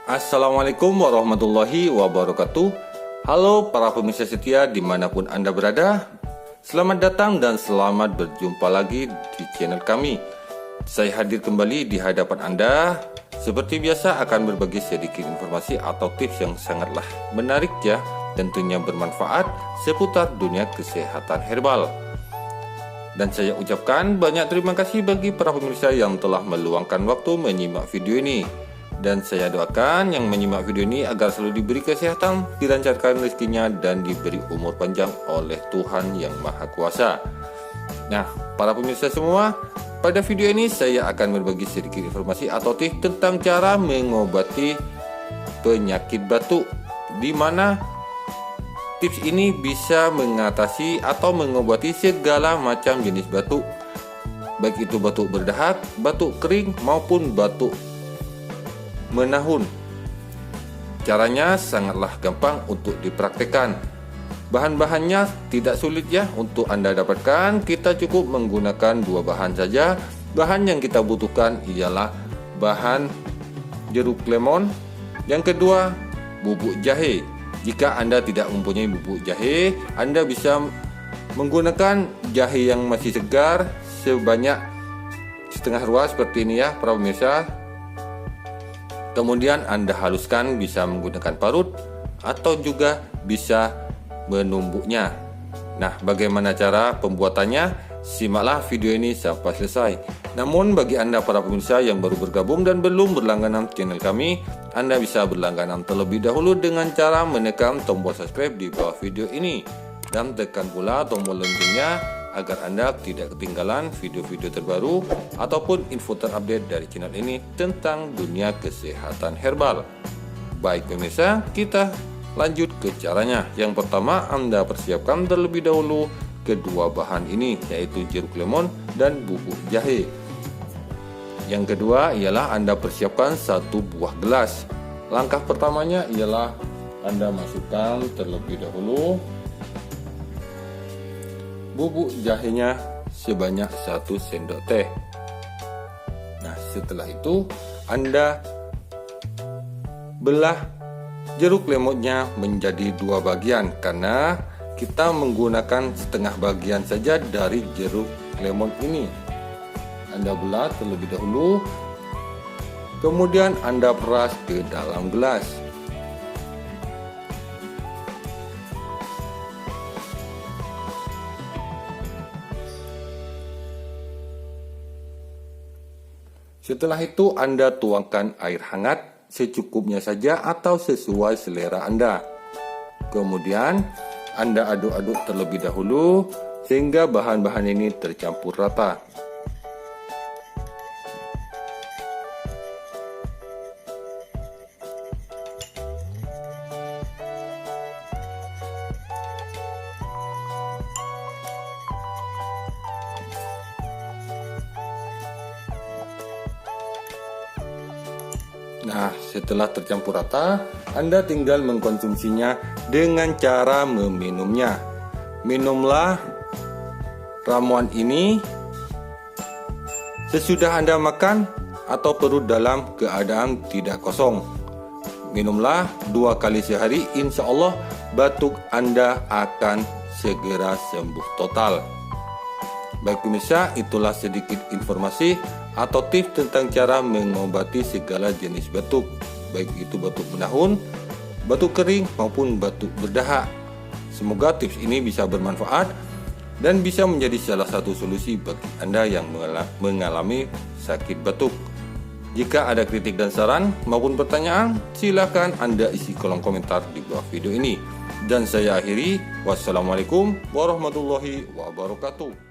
Assalamualaikum warahmatullahi wabarakatuh. Halo para pemirsa setia dimanapun Anda berada. Selamat datang dan selamat berjumpa lagi di channel kami. Saya hadir kembali di hadapan Anda. Seperti biasa akan berbagi sedikit informasi atau tips yang sangatlah menarik ya, tentunya bermanfaat seputar dunia kesehatan herbal. Dan saya ucapkan banyak terima kasih bagi para pemirsa yang telah meluangkan waktu menyimak video ini. Dan saya doakan yang menyimak video ini agar selalu diberi kesehatan, dilancarkan rezekinya, dan diberi umur panjang oleh Tuhan Yang Maha Kuasa. Nah, para pemirsa semua, pada video ini saya akan berbagi sedikit informasi atau tips tentang cara mengobati penyakit batuk, di mana tips ini bisa mengatasi atau mengobati segala macam jenis batuk, baik itu batuk berdahak, batuk kering, maupun batuk menahun. Caranya sangatlah gampang untuk dipraktekkan. Bahan-bahannya tidak sulit ya untuk Anda dapatkan. Kita cukup menggunakan dua bahan saja. Bahan yang kita butuhkan ialah bahan jeruk lemon. Yang kedua, bubuk jahe. Jika Anda tidak mempunyai bubuk jahe, Anda bisa menggunakan jahe yang masih segar sebanyak setengah ruas seperti ini ya para pemirsa. Kemudian Anda haluskan, bisa menggunakan parut atau juga bisa menumbuknya. Nah, bagaimana cara pembuatannya? Simaklah video ini sampai selesai. Namun bagi Anda para pemirsa yang baru bergabung dan belum berlangganan channel kami, Anda bisa berlangganan terlebih dahulu dengan cara menekan tombol subscribe di bawah video ini dan tekan pula tombol loncengnya agar Anda tidak ketinggalan video-video terbaru ataupun info terupdate dari channel ini tentang dunia kesehatan herbal. Baik pemirsa, kita lanjut ke caranya. Yang pertama, Anda persiapkan terlebih dahulu kedua bahan ini, yaitu jeruk lemon dan bubuk jahe. Yang kedua ialah Anda persiapkan satu buah gelas. Langkah pertamanya ialah Anda masukkan terlebih dahulu bubuk jahenya sebanyak 1 sendok teh. Nah, setelah itu Anda belah jeruk lemonnya menjadi dua bagian, karena kita menggunakan setengah bagian saja dari jeruk lemon ini. Anda belah terlebih dahulu, kemudian Anda peras ke dalam gelas. Setelah itu Anda tuangkan air hangat secukupnya saja atau sesuai selera Anda. Kemudian Anda aduk-aduk terlebih dahulu sehingga bahan-bahan ini tercampur rata. Nah, setelah tercampur rata, Anda tinggal mengkonsumsinya dengan cara meminumnya. Minumlah ramuan ini sesudah Anda makan atau perut dalam keadaan tidak kosong. Minumlah 2 kali sehari, insya Allah batuk Anda akan segera sembuh total. Baik pemirsa, itulah sedikit informasi atau tips tentang cara mengobati segala jenis batuk, baik itu batuk menahun, batuk kering maupun batuk berdahak. Semoga tips ini bisa bermanfaat dan bisa menjadi salah satu solusi bagi Anda yang mengalami sakit batuk. Jika ada kritik dan saran maupun pertanyaan, silakan Anda isi kolom komentar di bawah video ini. Dan saya akhiri, wassalamualaikum warahmatullahi wabarakatuh.